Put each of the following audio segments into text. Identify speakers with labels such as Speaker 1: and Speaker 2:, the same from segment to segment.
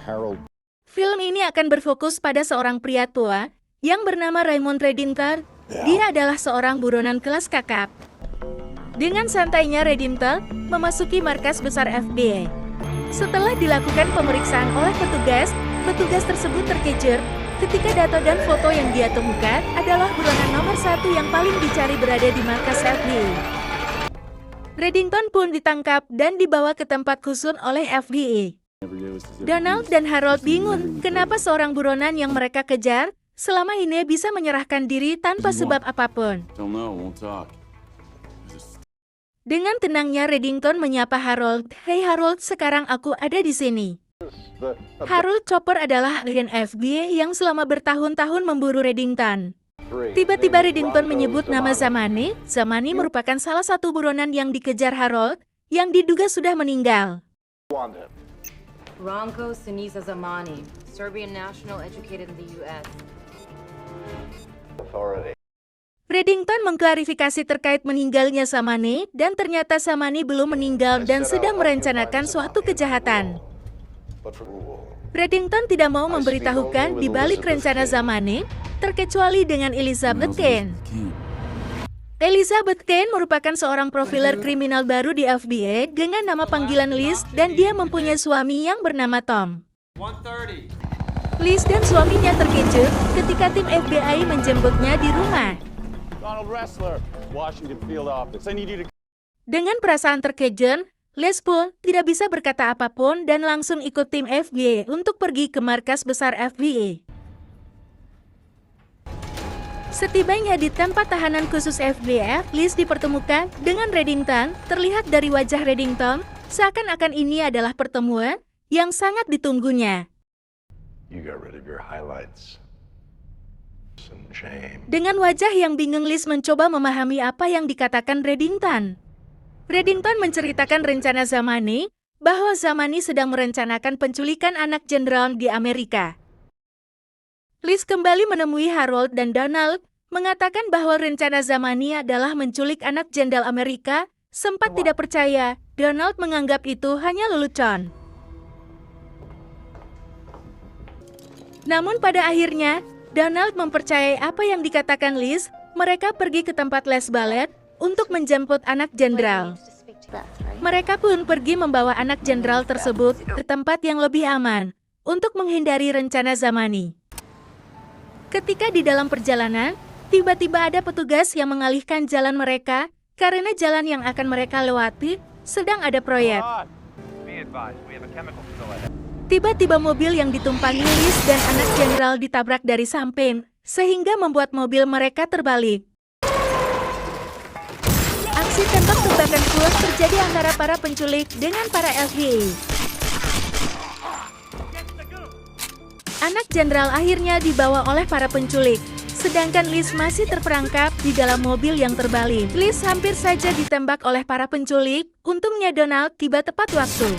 Speaker 1: Harold.
Speaker 2: Film ini akan berfokus pada seorang pria tua yang bernama Raymond Reddington. Dia adalah seorang buronan kelas kakap. Dengan santainya Reddington memasuki markas besar FBI. Setelah dilakukan pemeriksaan oleh petugas tersebut terkejut ketika data dan foto yang dia temukan adalah buronan nomor 1 yang paling dicari berada di markas FBI. Reddington pun ditangkap dan dibawa ke tempat khusus oleh FBI. Donald dan Harold bingung kenapa seorang buronan yang mereka kejar selama ini bisa menyerahkan diri tanpa sebab apapun. Dengan tenangnya Reddington menyapa Harold. "Hei Harold, sekarang aku ada di sini." Harold Chopper adalah agen FBI yang selama bertahun-tahun memburu Reddington. Tiba-tiba Reddington menyebut nama Zamani. Zamani merupakan salah satu buronan yang dikejar Harold yang diduga sudah meninggal.
Speaker 3: Ranko Sinisa Zamani, Serbian national educated in the US.
Speaker 2: Reddington mengklarifikasi terkait meninggalnya Zamani dan ternyata Zamani belum meninggal dan sedang merencanakan suatu kejahatan. Reddington tidak mau memberitahukan di balik rencana Zamani, terkecuali dengan Elizabeth Kane. Elizabeth Kane merupakan seorang profiler kriminal baru di FBI dengan nama panggilan Liz dan dia mempunyai suami yang bernama Tom. Liz dan suaminya terkejut ketika tim FBI menjemputnya di rumah. Dengan perasaan terkejut, Liz pun tidak bisa berkata apapun dan langsung ikut tim FBI untuk pergi ke markas besar FBI. Setibanya di tempat tahanan khusus FBI, Liz dipertemukan dengan Reddington. Terlihat dari wajah Reddington, seakan-akan ini adalah pertemuan yang sangat ditunggunya. Dengan wajah yang bingung, Liz mencoba memahami apa yang dikatakan Reddington. Reddington menceritakan rencana Zamani, bahwa Zamani sedang merencanakan penculikan anak jenderal di Amerika. Liz kembali menemui Harold dan Donald, mengatakan bahwa rencana Zamani adalah menculik anak jenderal Amerika. Sempat tidak percaya, Donald menganggap itu hanya lelucon. Namun pada akhirnya, Donald mempercayai apa yang dikatakan Liz. Mereka pergi ke tempat les balet untuk menjemput anak jenderal. Mereka pun pergi membawa anak jenderal tersebut ke tempat yang lebih aman untuk menghindari rencana Zamani. Ketika di dalam perjalanan, tiba-tiba ada petugas yang mengalihkan jalan mereka karena jalan yang akan mereka lewati sedang ada proyek. Tiba-tiba mobil yang ditumpangi Liz dan anak jenderal ditabrak dari samping, sehingga membuat mobil mereka terbalik. Aksi tembak-tembakan pun terjadi antara para penculik dengan para FBI. Anak jenderal akhirnya dibawa oleh para penculik, sedangkan Liz masih terperangkap di dalam mobil yang terbalik. Liz hampir saja ditembak oleh para penculik, untungnya Donald tiba tepat waktu.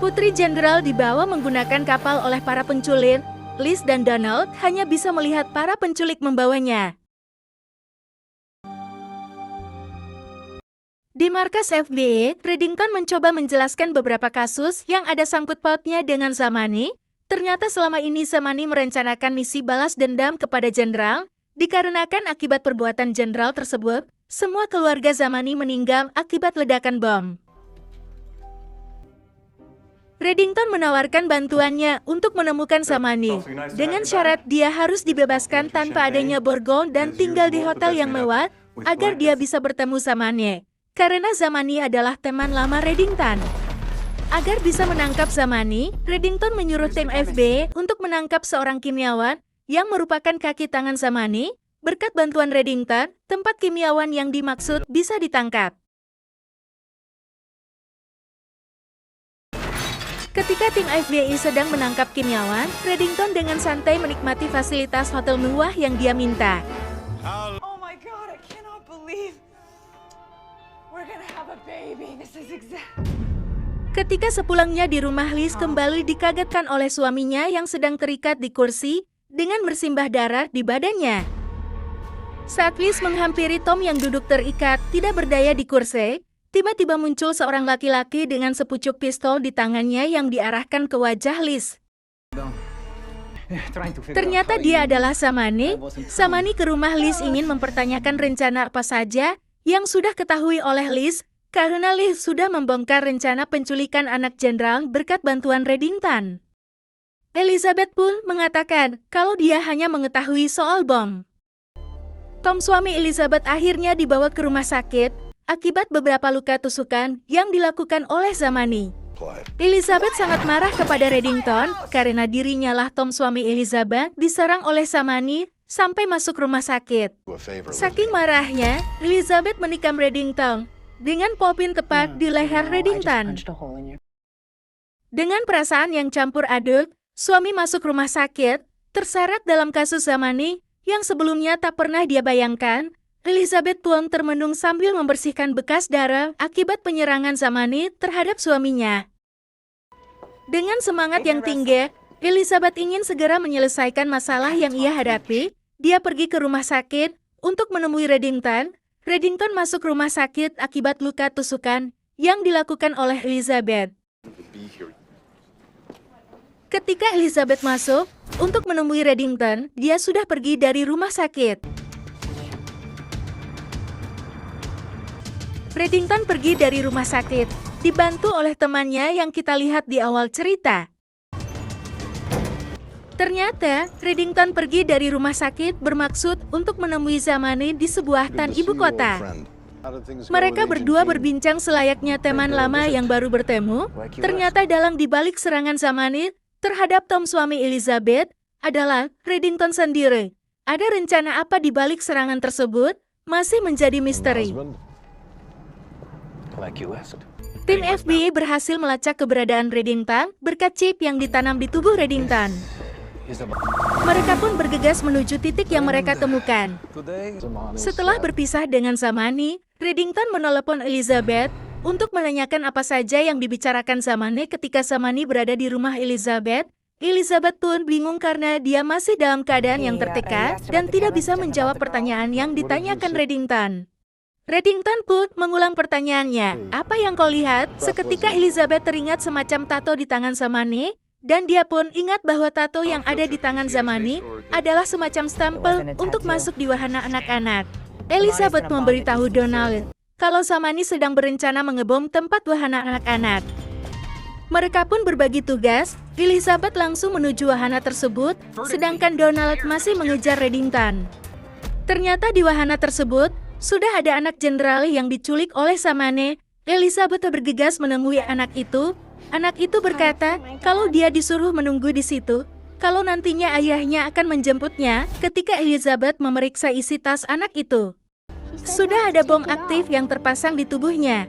Speaker 2: Putri Jenderal dibawa menggunakan kapal oleh para penculik. Liz dan Donald hanya bisa melihat para penculik membawanya. Di markas FBI, Reddington mencoba menjelaskan beberapa kasus yang ada sangkut pautnya dengan Zamani. Ternyata selama ini Zamani merencanakan misi balas dendam kepada jenderal. Dikarenakan akibat perbuatan jenderal tersebut, semua keluarga Zamani meninggal akibat ledakan bom. Reddington menawarkan bantuannya untuk menemukan Zamani, dengan syarat dia harus dibebaskan tanpa adanya borgol dan tinggal di hotel yang mewah, agar dia bisa bertemu Zamani. Karena Zamani adalah teman lama Reddington. Agar bisa menangkap Zamani, Reddington menyuruh tim FBI untuk menangkap seorang kimiawan yang merupakan kaki tangan Zamani. Berkat bantuan Reddington, tempat kimiawan yang dimaksud bisa ditangkap. Ketika tim FBI sedang menangkap kimiawan, Reddington dengan santai menikmati fasilitas hotel mewah yang dia minta.
Speaker 4: Oh my God, I cannot believe we're gonna have a baby. This is
Speaker 2: Ketika sepulangnya di rumah, Liz kembali dikagetkan oleh suaminya yang sedang terikat di kursi dengan bersimbah darah di badannya. Saat Liz menghampiri Tom yang duduk terikat tidak berdaya di kursi, tiba-tiba muncul seorang laki-laki dengan sepucuk pistol di tangannya yang diarahkan ke wajah Liz. Ternyata dia adalah Samani. Samani ke rumah Liz ingin mempertanyakan rencana apa saja yang sudah ketahui oleh Liz, karena Liz sudah membongkar rencana penculikan anak jenderal berkat bantuan Reddington. Elizabeth pun mengatakan kalau dia hanya mengetahui soal bom. Tom, suami Elizabeth, akhirnya dibawa ke rumah sakit akibat beberapa luka tusukan yang dilakukan oleh Samani. Elizabeth sangat marah kepada Reddington karena dirinya lah Tom, suami Elizabeth, diserang oleh Samani sampai masuk rumah sakit. Saking marahnya, Elizabeth menikam Reddington dengan popin tepat di leher Reddington. Dengan perasaan yang campur aduk, suami masuk rumah sakit, terseret dalam kasus Samani yang sebelumnya tak pernah dia bayangkan. Elizabeth pun termenung sambil membersihkan bekas darah akibat penyerangan Samani terhadap suaminya. Dengan semangat yang tinggi, Elizabeth ingin segera menyelesaikan masalah yang ia hadapi. Dia pergi ke rumah sakit untuk menemui Reddington. Reddington masuk rumah sakit akibat luka tusukan yang dilakukan oleh Elizabeth. Ketika Elizabeth masuk untuk menemui Reddington, dia sudah pergi dari rumah sakit. Reddington pergi dari rumah sakit, dibantu oleh temannya yang kita lihat di awal cerita. Ternyata, Reddington pergi dari rumah sakit bermaksud untuk menemui Samani di sebuah tan ibu kota. Mereka berdua berbincang selayaknya teman lama yang baru bertemu. Ternyata dalang dibalik serangan Samani terhadap Tom, suami Elizabeth, adalah Reddington sendiri. Ada rencana apa di balik serangan tersebut masih menjadi misteri. Tim FBI berhasil melacak keberadaan Reddington berkat chip yang ditanam di tubuh Reddington. Mereka pun bergegas menuju titik yang mereka temukan. Setelah berpisah dengan Samani, Reddington menelepon Elizabeth untuk menanyakan apa saja yang dibicarakan Samani ketika Samani berada di rumah Elizabeth. Elizabeth pun bingung karena dia masih dalam keadaan yang tertekan dan tidak bisa menjawab pertanyaan yang ditanyakan Reddington. Reddington pun mengulang pertanyaannya, "Apa yang kau lihat?" Seketika Elizabeth teringat semacam tato di tangan Samani, dan dia pun ingat bahwa tato yang ada di tangan Samani adalah semacam stempel untuk masuk di wahana anak-anak. Elizabeth memberitahu Donald kalau Samani sedang berencana mengebom tempat wahana anak-anak. Mereka pun berbagi tugas. Elizabeth langsung menuju wahana tersebut, sedangkan Donald masih mengejar Reddington. Ternyata di wahana tersebut sudah ada anak jenderal yang diculik oleh Samani. Elizabeth bergegas menemui anak itu. Anak itu berkata kalau dia disuruh menunggu di situ, kalau nantinya ayahnya akan menjemputnya. Ketika Elizabeth memeriksa isi tas anak itu, sudah ada bom aktif yang terpasang di tubuhnya.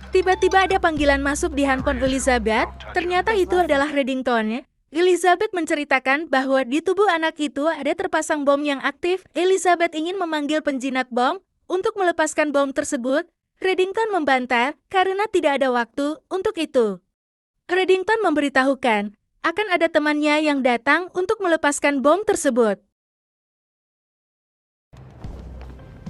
Speaker 2: Tiba-tiba ada panggilan masuk di handphone Elizabeth. Ternyata itu adalah Reddington. Elizabeth menceritakan bahwa di tubuh anak itu ada terpasang bom yang aktif. Elizabeth ingin memanggil penjinak bom untuk melepaskan bom tersebut. Reddington membantah karena tidak ada waktu untuk itu. Reddington memberitahukan akan ada temannya yang datang untuk melepaskan bom tersebut.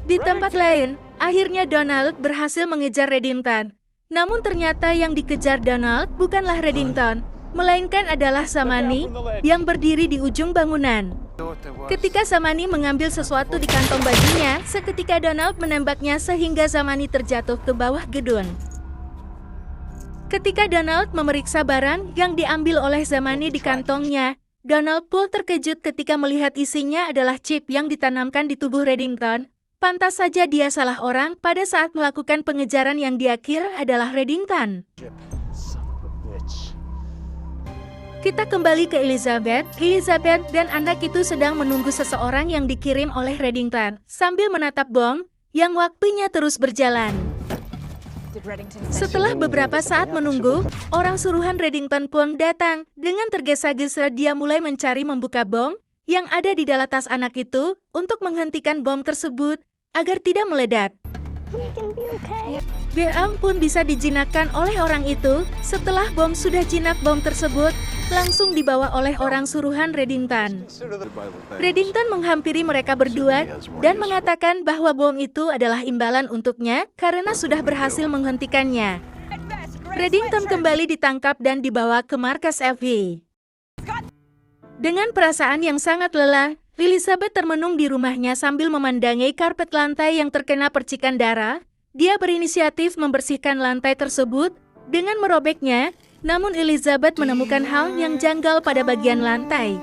Speaker 2: Di tempat lain, akhirnya Donald berhasil mengejar Reddington. Namun ternyata yang dikejar Donald bukanlah Reddington, melainkan adalah Samani yang berdiri di ujung bangunan. Ketika Samani mengambil sesuatu di kantong bajunya, seketika Donald menembaknya sehingga Samani terjatuh ke bawah gedung. Ketika Donald memeriksa barang yang diambil oleh Samani di kantongnya, Donald pun terkejut ketika melihat isinya adalah chip yang ditanamkan di tubuh Reddington. Pantas saja dia salah orang pada saat melakukan pengejaran yang dia kira adalah Reddington. Kita kembali ke Elizabeth. Elizabeth dan anak itu sedang menunggu seseorang yang dikirim oleh Reddington sambil menatap bom yang waktunya terus berjalan. Setelah beberapa saat menunggu, orang suruhan Reddington pun datang. Dengan tergesa-gesa dia mulai mencari membuka bom yang ada di dalam tas anak itu untuk menghentikan bom tersebut agar tidak meledak. Beam pun bisa dijinakkan oleh orang itu. Setelah bom sudah jinak, bom tersebut langsung dibawa oleh orang suruhan Reddington. Reddington menghampiri mereka berdua dan mengatakan bahwa bom itu adalah imbalan untuknya karena sudah berhasil menghentikannya. Reddington kembali ditangkap dan dibawa ke markas FBI. Dengan perasaan yang sangat lelah, Elizabeth termenung di rumahnya sambil memandangi karpet lantai yang terkena percikan darah. Dia berinisiatif membersihkan lantai tersebut dengan merobeknya, namun Elizabeth menemukan hal yang janggal pada bagian lantai.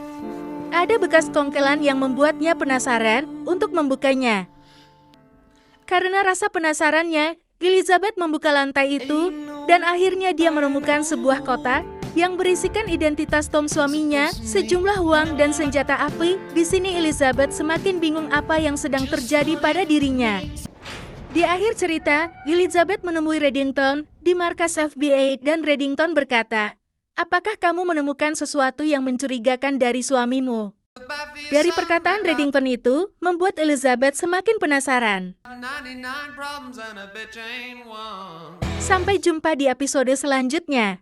Speaker 2: Ada bekas kongkelan yang membuatnya penasaran untuk membukanya. Karena rasa penasarannya, Elizabeth membuka lantai itu dan akhirnya dia menemukan sebuah kotak yang berisikan identitas Tom suaminya, sejumlah uang dan senjata api. Di sini Elizabeth semakin bingung apa yang sedang terjadi pada dirinya. Di akhir cerita, Elizabeth menemui Reddington di markas FBI dan Reddington berkata, "Apakah kamu menemukan sesuatu yang mencurigakan dari suamimu?" Dari perkataan Reddington itu, membuat Elizabeth semakin penasaran. Sampai jumpa di episode selanjutnya.